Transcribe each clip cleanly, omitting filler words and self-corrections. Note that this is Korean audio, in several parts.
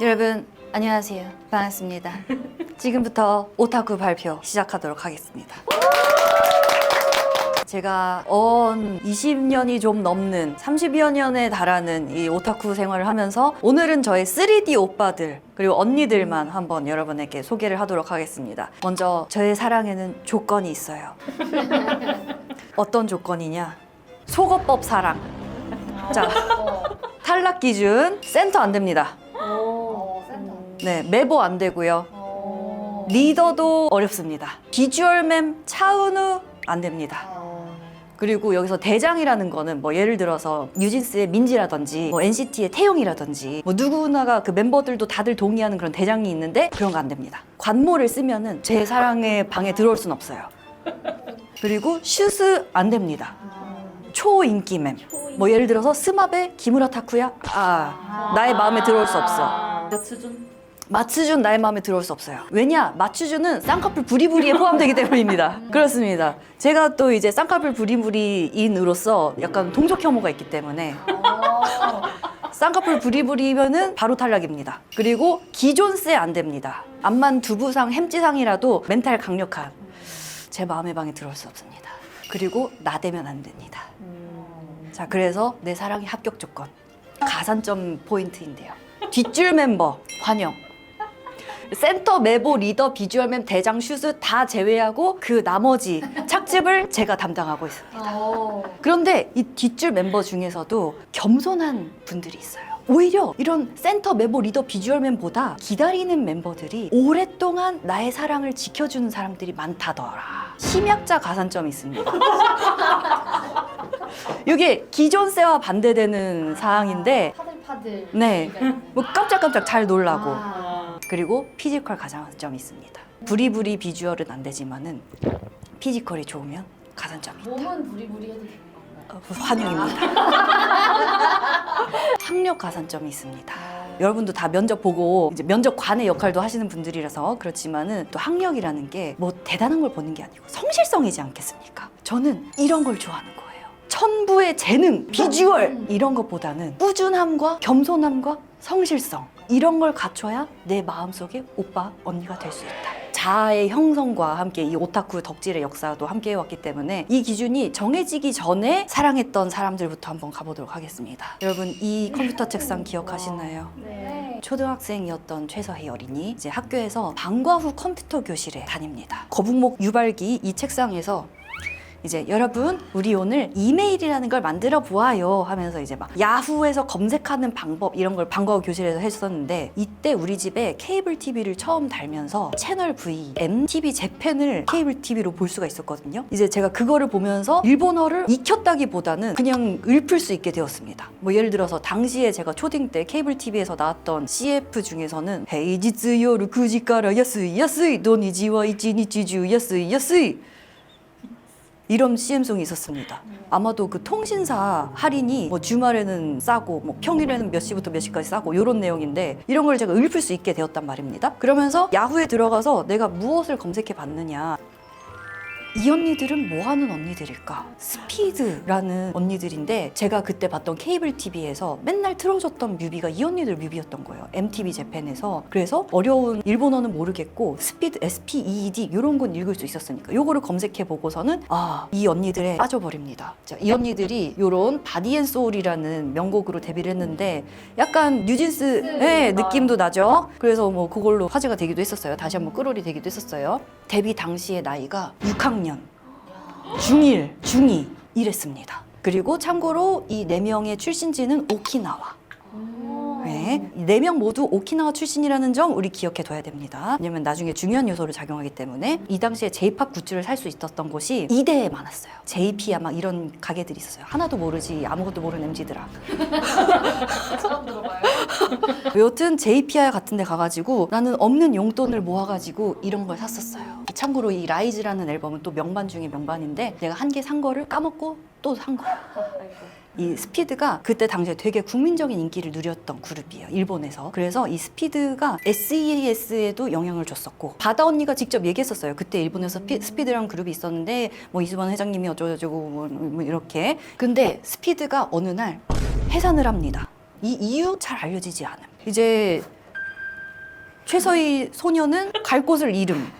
여러분 안녕하세요. 반갑습니다. 지금부터 오타쿠 발표 시작하도록 하겠습니다. 제가 20년이 좀 넘는 30여 년에 달하는 이 오타쿠 생활을 하면서 오늘은 저의 3D 오빠들 그리고 언니들만 한번 여러분에게 소개를 하도록 하겠습니다. 먼저 저의 사랑에는 조건이 있어요. 어떤 조건이냐? 속어법 사랑. 자, 탈락 기준 센터 안 됩니다. 네, 매보 안 되고요. 리더도 어렵습니다. 비주얼맨 차은우 안 됩니다. 그리고 여기서 대장이라는 거는 뭐 예를 들어서 뉴진스의 민지라든지 뭐 NCT의 태용이라든지 뭐 누구나가 그 멤버들도 다들 동의하는 그런 대장이 있는데 그런 거 안 됩니다. 관모를 쓰면은 제 사랑의 방에 들어올 순 없어요. 그리고 슈즈 안 됩니다. 초인기맨. 뭐 예를 들어서 스마베 기무라 타쿠야? 나의 마음에 들어올 수 없어. 마츠준 나의 마음에 들어올 수 없어요. 왜냐? 마츠준은 쌍꺼풀 부리부리에 포함되기 때문입니다. 그렇습니다. 제가 또 이제 쌍꺼풀 부리부리인으로서 약간 동족 혐오가 있기 때문에 쌍꺼풀 부리부리면은 바로 탈락입니다. 그리고 기존세 안 됩니다. 암만 두부상 햄찌상이라도 멘탈 강력한 제 마음의 방에 들어올 수 없습니다. 그리고 나대면 안 됩니다. 자, 그래서 내 사랑의 합격 조건 가산점 포인트인데요. 뒷줄 멤버 환영. 센터, 매보, 리더, 비주얼맨, 대장, 슈즈 다 제외하고 그 나머지 착즙을 제가 담당하고 있습니다. 그런데 이 뒷줄 멤버 중에서도 겸손한 분들이 있어요. 오히려 이런 센터, 매보, 리더, 비주얼맨보다 기다리는 멤버들이 오랫동안 나의 사랑을 지켜주는 사람들이 많다더라. 심약자 가산점이 있습니다. 이게 기존세와 반대되는 사항인데 파들파들. 네, 뭐 깜짝깜짝 잘 놀라고 그리고 피지컬 가산점이 있습니다. 부리부리 비주얼은 안 되지만은 피지컬이 좋으면 가산점이 있다. 몸은 부리부리 해도 되는 건가요? 환영입니다. 학력 가산점이 있습니다. 여러분도 다 면접 보고 이제 면접관의 역할도 하시는 분들이라서 그렇지만은 또 학력이라는 게 뭐 대단한 걸 보는 게 아니고 성실성이지 않겠습니까? 저는 이런 걸 좋아하는 거예요. 천부의 재능, 비주얼 이런 것보다는 꾸준함과 겸손함과 성실성 이런 걸 갖춰야 내 마음속에 오빠, 언니가 될 수 있다. 자아의 형성과 함께 이 오타쿠 덕질의 역사도 함께 해왔기 때문에 이 기준이 정해지기 전에 사랑했던 사람들부터 한번 가보도록 하겠습니다. 여러분 이 컴퓨터 책상 기억하시나요? 네. 초등학생이었던 최서희 어린이 이제 학교에서 방과 후 컴퓨터 교실에 다닙니다. 거북목 유발기 이 책상에서 이제 여러분 우리 오늘 이메일이라는 걸 만들어 보아요 하면서 이제 막 야후에서 검색하는 방법 이런 걸 방과 후 교실에서 했었는데 이때 우리 집에 케이블 TV를 처음 달면서 채널 V, MTV 재팬을 케이블 TV로 볼 수가 있었거든요. 이제 제가 그거를 보면서 일본어를 익혔다기보다는 그냥 읊을 수 있게 되었습니다. 뭐 예를 들어서 당시에 제가 초딩 때 케이블 TV에서 나왔던 CF 중에서는 헤이지츠 요루 9시から安い安い土日は一日中安い安い이런 CM송이 있었습니다. 아마도 그 통신사 할인이 뭐 주말에는 싸고 뭐 평일에는 몇 시부터 몇 시까지 싸고 이런 내용인데 이런 걸 제가 읊을 수 있게 되었단 말입니다. 그러면서 야후에 들어가서 내가 무엇을 검색해 봤느냐. 이 언니들은 뭐 하는 언니들일까? 스피드라는 언니들인데 제가 그때 봤던 케이블 TV에서 맨날 틀어줬던 뮤비가 이 언니들 뮤비였던 거예요. MTV 재팬에서. 그래서 어려운 일본어는 모르겠고 스피드, SPEED 이런 건 읽을 수 있었으니까 요거를 검색해 보고서는 이 언니들에 빠져버립니다. 자, 이 언니들이 요런 바디앤소울이라는 명곡으로 데뷔를 했는데 약간 뉴진스의 느낌도 나죠? 그래서 뭐 그걸로 화제가 되기도 했었어요. 다시 한번 끌어올이 되기도 했었어요. 데뷔 당시의 나이가 6학년 중1, 중2 이랬습니다. 그리고 참고로 이 4명의 출신지는 오키나와. 네, 4명 모두 오키나와 출신이라는 점 우리 기억해 둬야 됩니다. 왜냐면 나중에 중요한 요소를 작용하기 때문에 이 당시에 J-POP 굿즈를 살 수 있었던 곳이 이대에 많았어요. JP야 막 이런 가게들이 있었어요. 하나도 모르지 아무것도 모르는 MZ들아. 처음 들어봐요. 여튼 JPI 같은 데 가가지고 나는 없는 용돈을 모아가지고 이런 걸 샀었어요. 참고로 이 라이즈라는 앨범은 또 명반 중에 명반인데 내가 한 개 산 거를 까먹고 또 산 거야. 이 스피드가 그때 당시에 되게 국민적인 인기를 누렸던 그룹이에요. 일본에서. 그래서 이 스피드가 SEAS에도 영향을 줬었고 바다 언니가 직접 얘기했었어요. 그때 일본에서 스피드라는 그룹이 있었는데 뭐 이수만 회장님이 어쩌고저쩌고 뭐 이렇게. 근데 스피드가 어느 날 해산을 합니다. 이 이유 잘 알려지지 않음. 이제 최서희 소녀는 갈 곳을 잃음.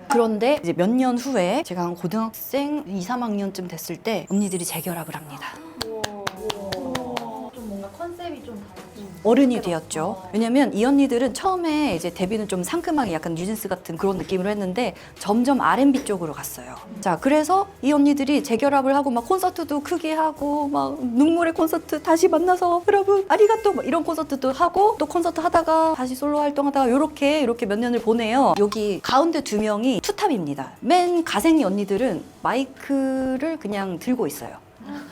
그런데 이제 몇 년 후에 제가 한 고등학생 2, 3학년쯤 됐을 때 언니들이 재결합을 합니다. 좀 뭔가 컨셉이 좀 달라지고 어른이 되었죠. 왜냐면 이 언니들은 처음에 이제 데뷔는 좀 상큼하게 약간 뉴진스 같은 그런 느낌으로 했는데 점점 R&B 쪽으로 갔어요. 자, 그래서 이 언니들이 재결합을 하고 막 콘서트도 크게 하고 막 눈물의 콘서트 다시 만나서 여러분 아리가또 막 이런 콘서트도 하고 또 콘서트 하다가 다시 솔로 활동하다가 요렇게 몇 년을 보내요. 여기 가운데 두 명이 투탑입니다. 맨 가생이 언니들은 마이크를 그냥 들고 있어요.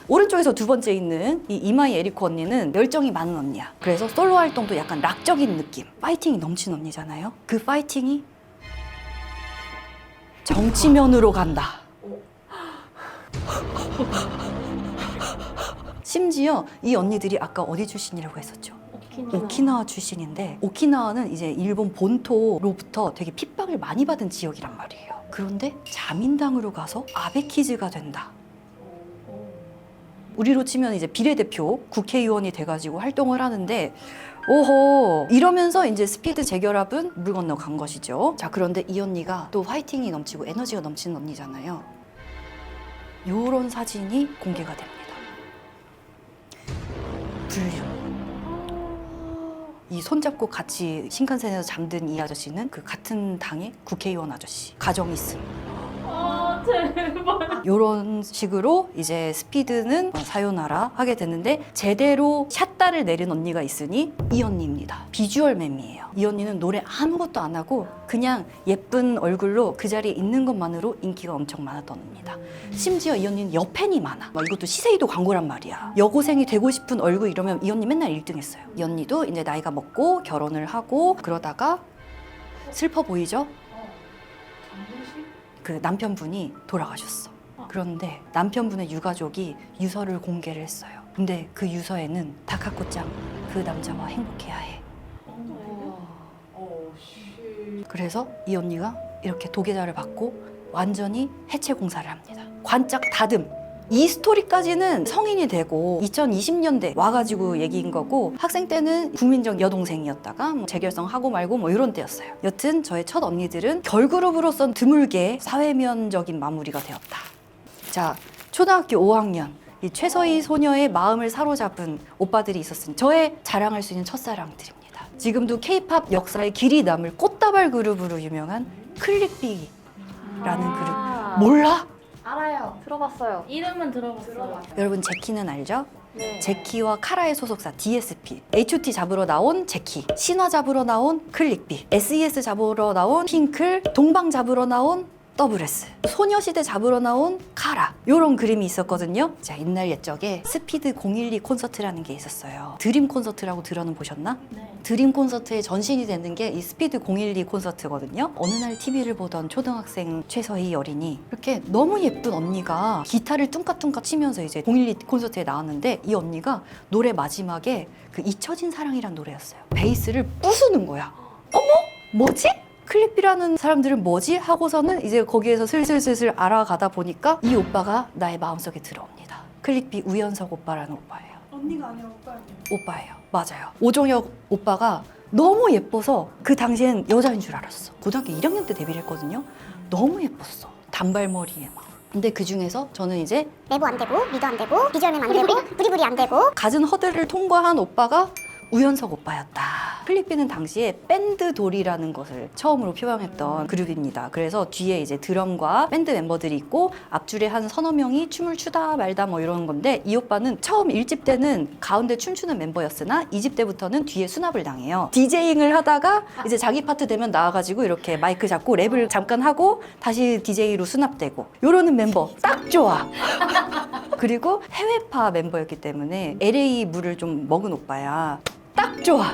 오른쪽에서 두 번째 있는 이 이마이 에리코 언니는 열정이 많은 언니야. 그래서 솔로 활동도 약간 락적인 느낌, 파이팅이 넘치는 언니잖아요. 그 파이팅이 정치면으로 간다. 심지어 이 언니들이 아까 어디 출신이라고 했었죠? 오키나와 출신인데 오키나와는 이제 일본 본토로부터 되게 핍박을 많이 받은 지역이란 말이에요. 그런데 자민당으로 가서 아베키즈가 된다. 우리로 치면 이제 비례대표 국회의원이 돼가지고 활동을 하는데 오호 이러면서 이제 스피드 재결합은 물 건너 간 것이죠. 자, 그런데 이 언니가 또 화이팅이 넘치고 에너지가 넘치는 언니잖아요. 요런 사진이 공개가 됩니다. 불륜. 이 손잡고 같이 신칸센에서 잠든 이 아저씨는 그 같은 당의 국회의원 아저씨. 가정 있음. 제발. 이런 식으로 이제 스피드는 사요나라 하게 됐는데 제대로 샷다를 내린 언니가 있으니 이 언니입니다. 비주얼 맴이에요. 이 언니는 노래 아무것도 안 하고 그냥 예쁜 얼굴로 그 자리에 있는 것만으로 인기가 엄청 많았던 언니다. 심지어 이 언니는 여팬이 많아. 막 이것도 시세이도 광고란 말이야. 여고생이 되고 싶은 얼굴 이러면 이 언니 맨날 1등 했어요. 이 언니도 이제 나이가 먹고 결혼을 하고 그러다가 슬퍼 보이죠? 그 남편분이 돌아가셨어. 그런데 남편분의 유가족이 유서를 공개를 했어요. 근데 그 유서에는 다카코짱 그 남자와 행복해야 해. 그래서 이 언니가 이렇게 도계자를 받고 완전히 해체 공사를 합니다. 관짝 다듬. 이 스토리까지는 성인이 되고 2020년대 와가지고 얘기인 거고 학생 때는 국민적 여동생이었다가 뭐 재결성하고 말고 뭐 이런 때였어요. 여튼 저의 첫 언니들은 걸그룹으로선 드물게 사회면적인 마무리가 되었다. 자, 초등학교 5학년 이 최서희 소녀의 마음을 사로잡은 오빠들이 있었으니 저의 자랑할 수 있는 첫사랑들입니다. 지금도 K-팝 역사에 길이 남을 꽃다발 그룹으로 유명한 클릭비라는 그룹. 몰라? 알아요. 들어봤어요. 이름은 들어봤어요. 여러분 제키는 알죠? 네. 제키와 카라의 소속사 DSP, H.O.T 잡으러 나온 제키, 신화 잡으러 나온 클릭비, SES 잡으러 나온 핑클, 동방 잡으러 나온 WS, 소녀시대 잡으러 나온 카라 요런 그림이 있었거든요. 자, 옛날 옛적에 스피드 012 콘서트라는 게 있었어요. 드림 콘서트라고 들어는 보셨나? 네. 드림 콘서트의 전신이 되는 게 이 스피드 012 콘서트거든요. 어느 날 TV를 보던 초등학생 최서희 어린이 이렇게 너무 예쁜 언니가 기타를 뚱까뚱까 치면서 이제 012 콘서트에 나왔는데 이 언니가 노래 마지막에 그 잊혀진 사랑이란 노래였어요. 베이스를 부수는 거야. 어머? 뭐지? 클릭비라는 사람들은 뭐지? 하고서는 이제 거기에서 슬슬 알아가다 보니까 이 오빠가 나의 마음속에 들어옵니다. 클릭비 우연석 오빠라는 오빠예요. 언니가 아니라 오빠예요. 오빠예요. 맞아요. 오종혁 오빠가 너무 예뻐서 그 당시엔 여자인 줄 알았어. 고등학교 1학년 때 데뷔를 했거든요. 너무 예뻤어. 단발머리에 막. 근데 그 중에서 저는 이제 내부 안 되고 미도 안 되고 비주얼맨 안 되고 부리부리 안 되고 갖은 허들을 통과한 오빠가 우연석 오빠였다. 클릭비는 당시에 밴드 돌이라는 것을 처음으로 표방했던 그룹입니다. 그래서 뒤에 이제 드럼과 밴드 멤버들이 있고 앞줄에 한 서너 명이 춤을 추다 말다 뭐 이런 건데 이 오빠는 처음 1집 때는 가운데 춤추는 멤버였으나 2집 때부터는 뒤에 수납을 당해요. 디제잉을 하다가 이제 자기 파트 되면 나와가지고 이렇게 마이크 잡고 랩을 잠깐 하고 다시 DJ로 수납되고 요러는 멤버 딱 좋아. 그리고 해외파 member였기 때문에 LA 물을 좀 먹은 오빠야. 딱 좋아.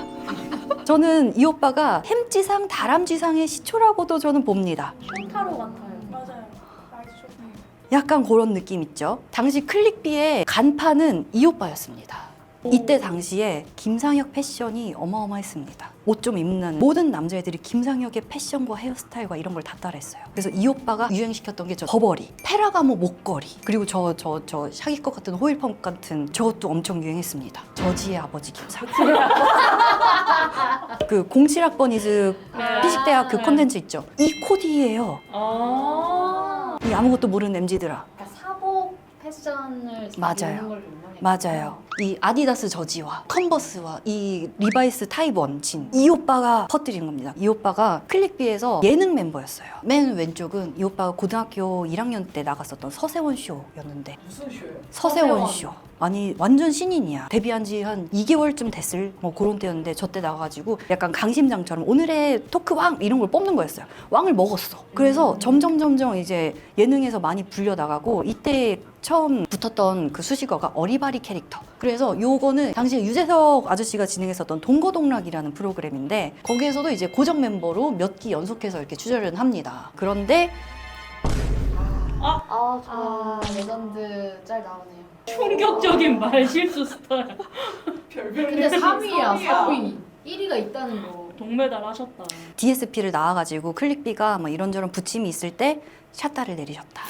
저는 이 오빠가 햄찌상 다람쥐상의 시초라고도 저는 봅니다. 쇼타로 같아요. 맞아요. 나이스 좋네요. 약간 그런 느낌 있죠. 당시 클릭비의 간판은 이 오빠였습니다. 이때 당시에 김상혁 패션이 어마어마했습니다. 옷 좀 입는 모든 남자애들이 김상혁의 패션과 헤어스타일과 이런 걸 다 따라했어요. 그래서 이 오빠가 유행시켰던 게 저 버버리, 페라가모 목걸이, 그리고 저 샤기컷 같은 호일펌 같은 저것도 엄청 유행했습니다. 저지의 아버지 김상혁. 그 07학번이즈 피식대학 그 콘텐츠 있죠. 이 코디예요. 이 아무것도 모르는 MZ들아. 그러니까 사복 패션을 맞아요. 입는 걸로 유명해요. 맞아요. 이 아디다스 저지와 컨버스와 이 리바이스 타입1 진, 이 오빠가 퍼뜨린 겁니다. 이 오빠가 클릭비에서 예능 멤버였어요. 맨 왼쪽은 이 오빠가 고등학교 1학년 때 나갔었던 서세원 쇼였는데. 무슨 쇼예요? 서세원 쇼. 아니 완전 신인이야. 데뷔한 지 한 2개월쯤 됐을 뭐 그런 때였는데 저 때 나가가지고 약간 강심장처럼 오늘의 토크 왕 이런 걸 뽑는 거였어요. 왕을 먹었어. 그래서 점점 이제 예능에서 많이 불려 나가고 이때 처음 붙었던 그 수식어가 어리바리 캐릭터. 그래서 요거는 당시에 유재석 아저씨가 진행했었던 동거동락이라는 프로그램인데 거기에서도 이제 고정 멤버로 몇 기 연속해서 이렇게 출연을 합니다. 그런데 레전드 짤 나오네요. 충격적인 말 실수 스타일. 근데 3위야, 3위. 1위가 있다는 거. 동메달 하셨다. DSP를 나와가지고 클릭비가 뭐 이런저런 부침이 있을 때 샷다를 내리셨다.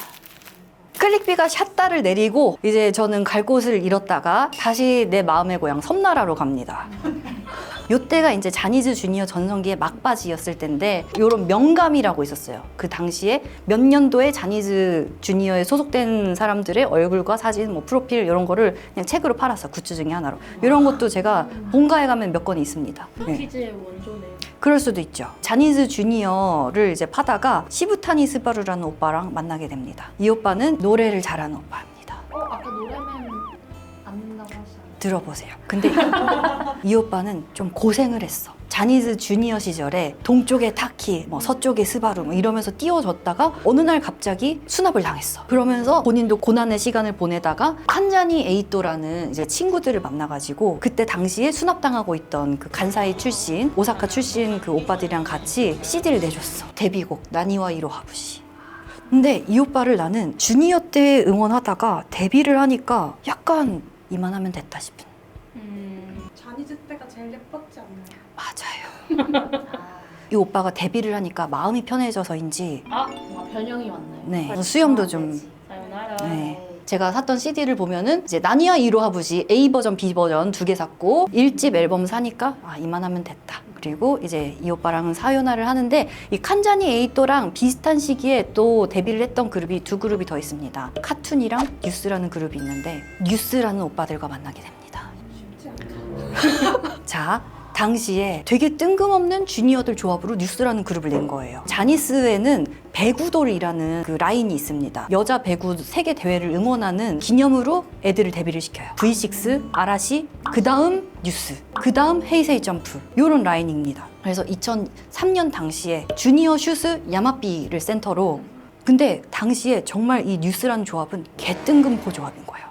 클릭비가 샷다를 내리고 이제 저는 갈 곳을 잃었다가 다시 내 마음의 고향 섬나라로 갑니다. 요때가 이제 자니즈 주니어 전성기의 막바지였을 때인데 요런 명감이라고 있었어요. 그 당시에 몇 년도에 자니즈 주니어에 소속된 사람들의 얼굴과 사진, 뭐 프로필 이런 거를 그냥 책으로 팔았어. 굿즈 중에 하나로. 이런 것도 제가 본가에 가면 몇 건 있습니다. 네. 퀴즈의 원조네요. 그럴 수도 있죠. 자니즈 주니어를 이제 파다가 시부타니 스바루라는 오빠랑 만나게 됩니다. 이 오빠는 노래를 잘하는 오빠입니다. 아까 노래맨 안 된다고 하셨잖아요. 들어보세요. 근데 이 오빠는 좀 고생을 했어. 자니즈 주니어 시절에 동쪽에 타키, 뭐 서쪽에 스바루 뭐 이러면서 띄워졌다가 어느 날 갑자기 수납을 당했어. 그러면서 본인도 고난의 시간을 보내다가 칸자니 에이토라는 이제 친구들을 만나가지고 그때 당시에 수납당하고 있던 그 간사이 출신, 오사카 출신 그 오빠들이랑 같이 CD를 내줬어. 데뷔곡 나니와 이로하부시. 근데 이 오빠를 나는 주니어 때 응원하다가 데뷔를 하니까 약간 이만하면 됐다 싶은. 자니즈 때가 제일 예뻤지 않나요? 맞아요. 이 오빠가 데뷔를 하니까 마음이 편해져서인지 뭔가 변형이 왔나요? 네, 그래서 수염도 좀 사요나라. 네. 제가 샀던 CD를 보면은 이제 나니와 이로하부시 A 버전, B 버전 2개 샀고 1집 앨범 사니까 이만하면 됐다. 그리고 이제 이 오빠랑은 사요나를 하는데 이 칸자니 에이토랑 비슷한 시기에 또 데뷔를 했던 그룹이 두 그룹이 더 있습니다. 카툰이랑 뉴스라는 그룹이 있는데 뉴스라는 오빠들과 만나게 됩니다. 쉽지 않죠. 자, 당시에 되게 뜬금없는 주니어들 조합으로 뉴스라는 그룹을 낸 거예요. 자니스에는 배구돌이라는 그 라인이 있습니다. 여자 배구 세계 대회를 응원하는 기념으로 애들을 데뷔를 시켜요. V6, 아라시, 그 다음 뉴스, 그 다음 헤이세이 점프 요런 라인입니다. 그래서 2003년 당시에 주니어 슈즈 야마삐를 센터로 근데 당시에 정말 이 뉴스라는 조합은 개뜬금포 조합인 거예요.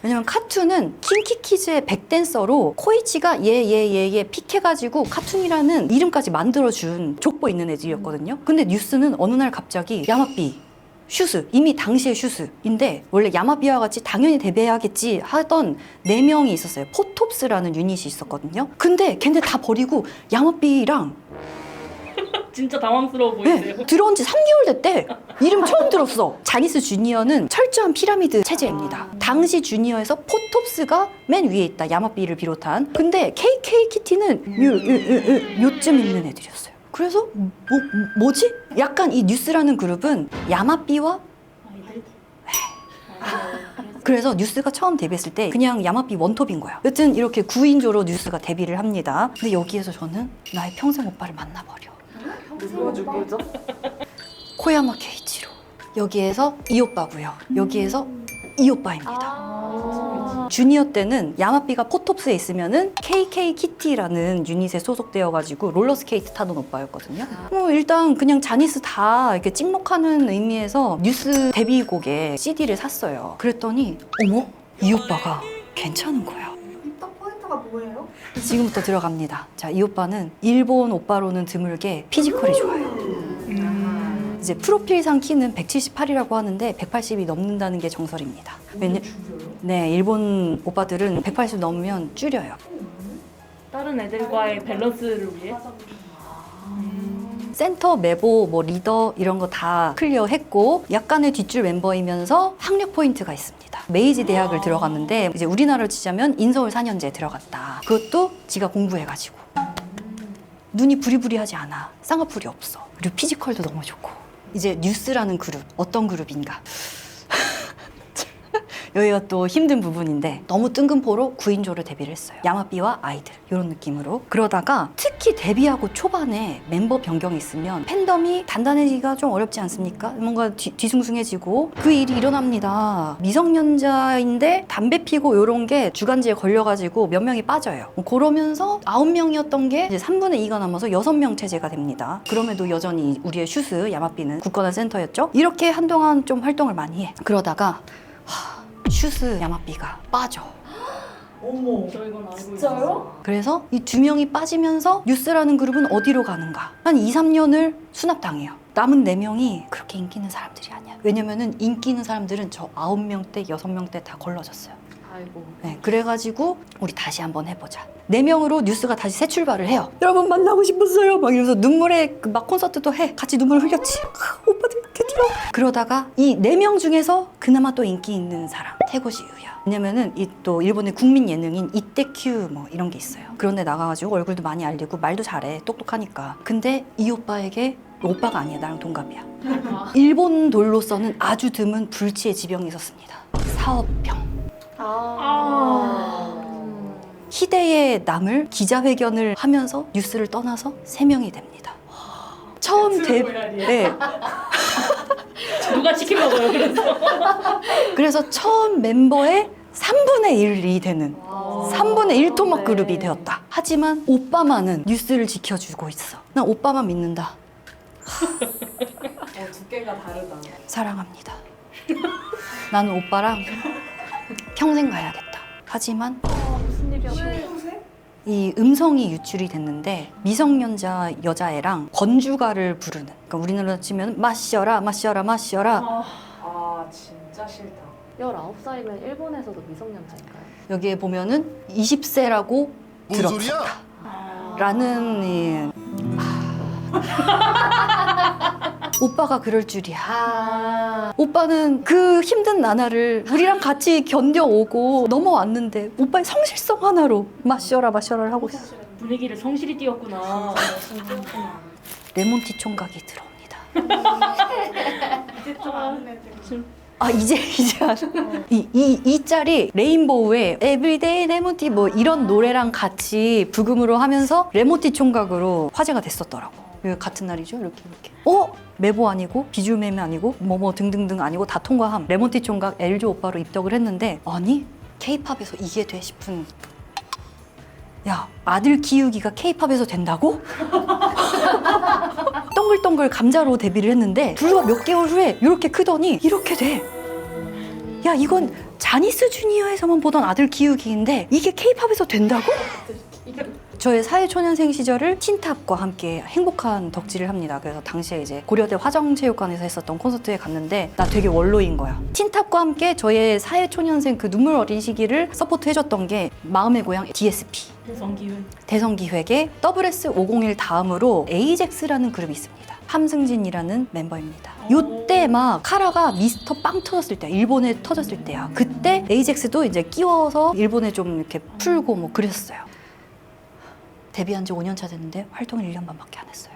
왜냐면 카툰은 킹키키즈의 백댄서로 코이치가 얘 픽해가지고 카툰이라는 이름까지 만들어준 족보 있는 애들이었거든요. 근데 뉴스는 어느 날 갑자기 야마삐 슈즈, 이미 당시의 슈즈인데 원래 야마비와 같이 당연히 데뷔해야겠지 하던 4명이 있었어요. 포톱스라는 유닛이 있었거든요. 근데 걔네 다 버리고 야마비랑 진짜 당황스러워 보이세요. 네, 들어온 지 3개월 됐대. 이름 처음 들었어. 자니스 주니어는 철저한 피라미드 체제입니다. 당시 주니어에서 포톱스가 맨 위에 있다. 야마비를 비롯한. 근데 KK 키티는 요쯤 있는 애들이었어요. 그래서 뭐지? 약간 이 뉴스라는 그룹은 야마비와 그래서 뉴스가 처음 데뷔했을 때 그냥 야마비 원톱인 거야. 여튼 이렇게 9인조로 뉴스가 데뷔를 합니다. 근데 여기에서 저는 나의 평생 오빠를 만나버려. 누구죠? 코야마 케이치로. 여기에서 이 오빠고요. 여기에서 이 오빠입니다. 주니어 때는 야마비가 포톱스에 있으면은 KK 키티라는 유닛에 소속되어가지고 롤러스케이트 타던 오빠였거든요. 일단 그냥 자니스 다 이렇게 찍먹하는 의미에서 뉴스 데뷔곡에 CD를 샀어요. 그랬더니 어머 이 오빠가 괜찮은 거야. 입덕 포인트가 뭐예요? 지금부터 들어갑니다. 자, 이 오빠는 일본 오빠로는 드물게 피지컬이 좋아요. 이제 프로필상 키는 178이라고 하는데 180이 넘는다는 게 정설입니다. 네, 일본 오빠들은 180 넘으면 줄여요. 다른 애들과의 밸런스를 위해. 센터, 메보, 뭐 리더 이런 거 다 클리어했고 약간의 뒷줄 멤버이면서 학력 포인트가 있습니다. 메이지 대학을 들어갔는데 이제 우리나라로 치자면 인서울 4년제 들어갔다. 그것도 지가 공부해가지고 눈이 부리부리하지 않아. 쌍꺼풀이 없어. 그리고 피지컬도 너무 좋고. 이제 뉴스라는 그룹, 어떤 그룹인가? 여기가 또 힘든 부분인데 너무 뜬금포로 9인조로 데뷔를 했어요. 야마비와 아이들 이런 느낌으로. 그러다가 특히 데뷔하고 초반에 멤버 변경이 있으면 팬덤이 단단해지기가 좀 어렵지 않습니까? 뭔가 뒤숭숭해지고 그 일이 일어납니다. 미성년자인데 담배 피고 이런 게 주간지에 걸려가지고 몇 명이 빠져요. 그러면서 9명이었던 게 이제 3분의 2가 남아서 6명 체제가 됩니다. 그럼에도 여전히 우리의 슈스 야마비는 굳건한 센터였죠. 이렇게 한동안 좀 활동을 많이 해. 그러다가 슈스 야마비가 빠져. 어머. 저 이건 알고 진짜요? 그래서 이 2명이 빠지면서 뉴스라는 그룹은 어디로 가는가? 한 2, 3년을 수납당해요. 남은 4명이 그렇게 인기 있는 사람들이 아니야. 왜냐면은 인기 있는 사람들은 저 9명대, 6명대 다 걸러졌어요. 아이고. 네, 그래가지고 우리 다시 한번 해보자. 4명으로 뉴스가 다시 새 출발을 해요. 여러분 만나고 싶었어요. 막 이러면서 눈물에 막 콘서트도 해. 같이 눈물 흘렸지. 오빠들 드디어. 그러다가 이 4명 중에서 그나마 또 인기 있는 사람 태고시 유야. 왜냐면은 이 또 일본의 국민 예능인 이때큐 뭐 이런 게 있어요. 그런데 나가가지고 얼굴도 많이 알리고 말도 잘해. 똑똑하니까. 근데 이 오빠에게 오빠가 아니야. 나랑 동갑이야. 일본 돌로서는 아주 드문 불치의 지병이 있었습니다. 사업병. 희대의 남을 기자회견을 하면서 뉴스를 떠나서 3명이 됩니다. 처음 네. 누가 치킨 먹어요? 그래서 처음 멤버의 3분의 1이 되는 3분의 1 토막 그룹이 되었다. 하지만 오빠만은 뉴스를 지켜주고 있어. 난 오빠만 믿는다. 두께가 다르다. 사랑합니다. 나는 오빠랑 평생 가야겠다. 하지만 무슨 일이야? 이 음성이 유출이 됐는데 미성년자 여자애랑 건주가를 부르는, 그러니까 우리나라로 치면 마셔라 마셔라 마셔라. 아 진짜 싫다. 19살이면 일본에서도 미성년자인가요? 여기에 보면은 20세라고 뭔 소리야? 들었다 라는 이... 오빠가 그럴 줄이야. 오빠는 그 힘든 나날을 우리랑 같이 견뎌오고 넘어왔는데 오빠의 성실성 하나로 마셔라 마셔라를 하고 있어. 분위기를 성실히 띄웠구나. 레몬티 총각이 들어옵니다. 이제 좀 아는 애들. 아 이제 이 짤이 레인보우의 에브리데이 레몬티 뭐 이런 노래랑 같이 부금으로 하면서 레몬티 총각으로 화제가 됐었더라고. 같은 날이죠. 이렇게 메보 아니고 비주메메 아니고 뭐뭐 등등등 아니고 다 통과함. 레몬티 총각 엘조 오빠로 입덕을 했는데 아니 K-팝에서 이게 돼 싶은. 야 아들 키우기가 K-팝에서 된다고? 동글동글 감자로 데뷔를 했는데 불과 몇 개월 후에 이렇게 크더니 이렇게 돼. 야 이건 자니스 주니어에서만 보던 아들 키우기인데 이게 K-팝에서 된다고? 저의 사회초년생 시절을 틴탑과 함께 행복한 덕질을 합니다. 그래서 당시에 이제 고려대 화정체육관에서 했었던 콘서트에 갔는데 나 되게 원로인 거야. 틴탑과 함께 저의 사회초년생 그 눈물 어린 시기를 서포트해줬던 게 마음의 고향 DSP. 대성기획의 WS501 다음으로 에이젝스라는 그룹이 있습니다. 함승진이라는 멤버입니다. 요때 막 카라가 미스터 빵 터졌을 때, 일본에 터졌을 때야. 그때 에이젝스도 이제 끼워서 일본에 좀 이렇게 풀고 뭐 그랬어요. 데뷔한 지 5년 차 됐는데 활동을 1년 반밖에 안 했어요.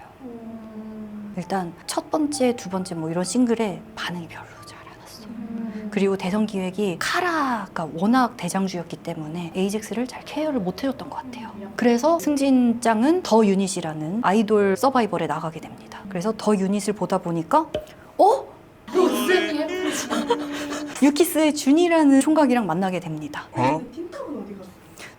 일단 첫 번째, 두 번째 뭐 이런 싱글에 반응이 별로 잘 안 왔어. 그리고 대성기획이 카라가 워낙 대장주였기 때문에 에이젝스를 잘 케어를 못 해줬던 것 같아요. 그래서 승진 짱은 더 유닛이라는 아이돌 서바이벌에 나가게 됩니다. 그래서 더 유닛을 보다 보니까 무슨 일? 유키스의 준이라는 총각이랑 만나게 됩니다. 틴탑은 어디 갔어?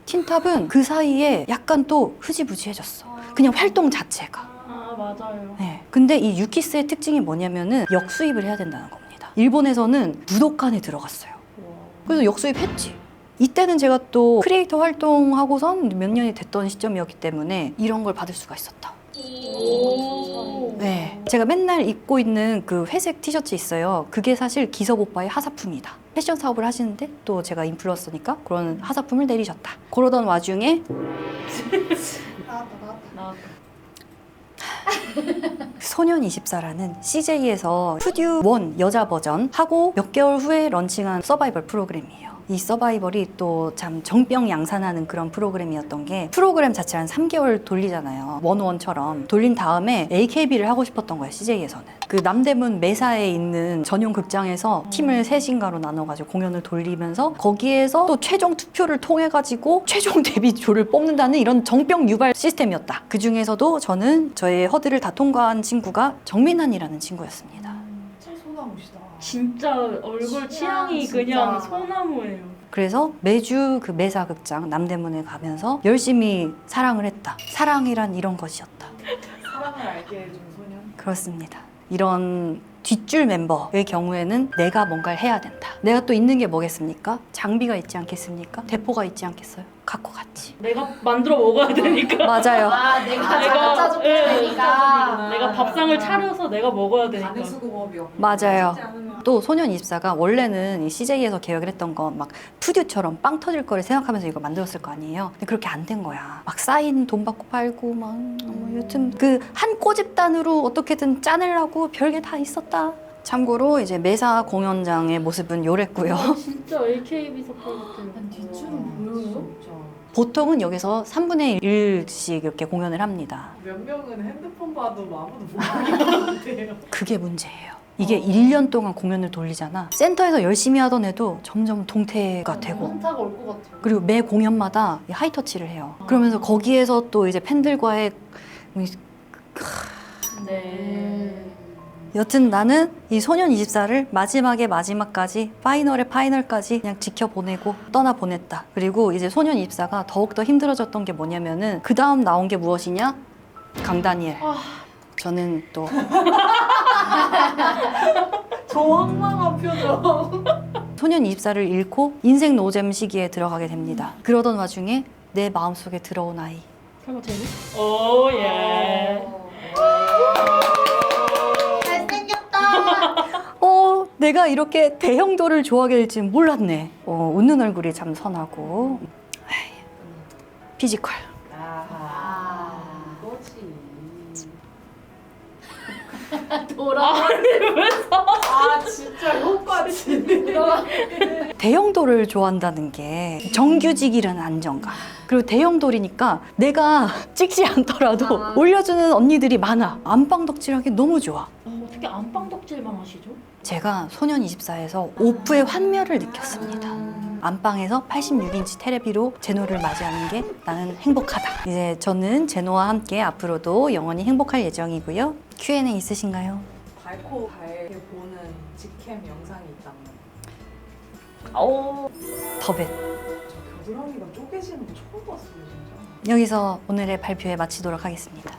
틴탑은 그 사이에 약간 또 흐지부지해졌어. 그냥 활동 자체가. 아 맞아요. 네. 근데 이 유키스의 특징이 뭐냐면은 역수입을 해야 된다는 겁니다. 일본에서는 부도칸에 들어갔어요. 그래서 역수입했지. 이때는 제가 또 크리에이터 활동하고선 몇 년이 됐던 시점이었기 때문에 이런 걸 받을 수가 있었다. 네. 제가 맨날 입고 있는 그 회색 티셔츠 있어요. 그게 사실 기섭 오빠의 하사품이다. 패션 사업을 하시는데 또 제가 인플루언서니까 그런 하사품을 내리셨다. 그러던 와중에 나왔다. 소년24라는 CJ에서 푸듀 1 여자 버전 하고 몇 개월 후에 런칭한 서바이벌 프로그램이에요. 이 서바이벌이 또 참 정병양산하는 그런 프로그램이었던 게 프로그램 자체를 한 3개월 돌리잖아요. 원원처럼 돌린 다음에 AKB를 하고 싶었던 거예요. CJ에서는. 그 남대문 매사에 있는 전용 극장에서 팀을 3인가로 나눠가지고 공연을 돌리면서 거기에서 또 최종 투표를 통해가지고 최종 데뷔조를 뽑는다는 이런 정병 유발 시스템이었다. 그 중에서도 저는 저의 허들을 다 통과한 친구가 정민환이라는 친구였습니다. 진짜 소나무시다. 진짜 얼굴 취향 취향이 진짜. 그냥 소나무예요. 그래서 매주 그 매사극장 남대문에 가면서 열심히 사랑을 했다. 사랑이란 이런 것이었다. 사랑을 알게 해준 소년. 그렇습니다. 이런 뒷줄 멤버의 경우에는 내가 뭔가를 해야 된다. 내가 또 있는 게 뭐겠습니까? 장비가 있지 않겠습니까? 대포가 있지 않겠어요? 갖고 갔지. 내가 만들어 먹어야 되니까. 맞아요. 아 내가 내가 짜줬 예, 되니까. 내가 밥상을 차려서 내가 먹어야 되니까. 반의 수공업이었고. 맞아요. 쉽지 않으면 또 소년24가 원래는 이 CJ에서 계획을 했던 건 막 푸듀처럼 빵 터질 거를 생각하면서 이거 만들었을 거 아니에요. 근데 그렇게 안 된 거야. 막 사인 돈 받고 팔고 막 여튼 그 한 꼬집단으로 어떻게든 짜내려고 별게 다 있었다. 참고로 이제 매사 공연장의 모습은 요랬고요. 진짜 AKB 서클 같은. 뒷줄은 보여요? 진짜. 보통은 여기서 3분의 1씩 이렇게 공연을 합니다. 몇 명은 핸드폰 봐도 아무도 모르겠는데요. 그게 문제예요. 이게 1년 동안 공연을 돌리잖아. 센터에서 열심히 하던 애도 점점 동태가 되고 현타가 올 것 같아요. 그리고 매 공연마다 하이터치를 해요. 그러면서 거기에서 또 이제 팬들과의 네. 여튼 나는 이 소년24를 마지막까지 파이널의 파이널까지 그냥 지켜보내고 떠나보냈다. 그리고 이제 소년24가 더욱더 힘들어졌던 게 뭐냐면은 그 다음 나온 게 무엇이냐? 강다니엘. 저는 또 저 황망한 표정. 소년24를 잃고 인생 노잼 시기에 들어가게 됩니다. 그러던 와중에 내 마음속에 들어온 아이. 설마 제니? 오 예. 내가 이렇게 대형도를 좋아하게 될지 몰랐네. 웃는 얼굴이 참 선하고. 아이, 피지컬. 아하. 이거지. 돌아. 아 진짜 효과지. 대형돌을 좋아한다는 게 정규직이라는 안정감. 그리고 대형돌이니까 내가 찍지 않더라도 올려주는 언니들이 많아. 안방 덕질하기 너무 좋아. 어떻게 안방 덕질만 하시죠? 제가 소년24에서 오프의 환멸을 느꼈습니다. 안방에서 86인치 테레비로 제노를 맞이하는 게 나는 행복하다. 이제 저는 제노와 함께 앞으로도 영원히 행복할 예정이고요. Q&A 있으신가요? 밝고 밝게 보는 직캠 영상이 있다면 더벳. 저 겨드랑이가 쪼개지는 거 처음 봤어요 진짜. 여기서 오늘의 발표에 마치도록 하겠습니다.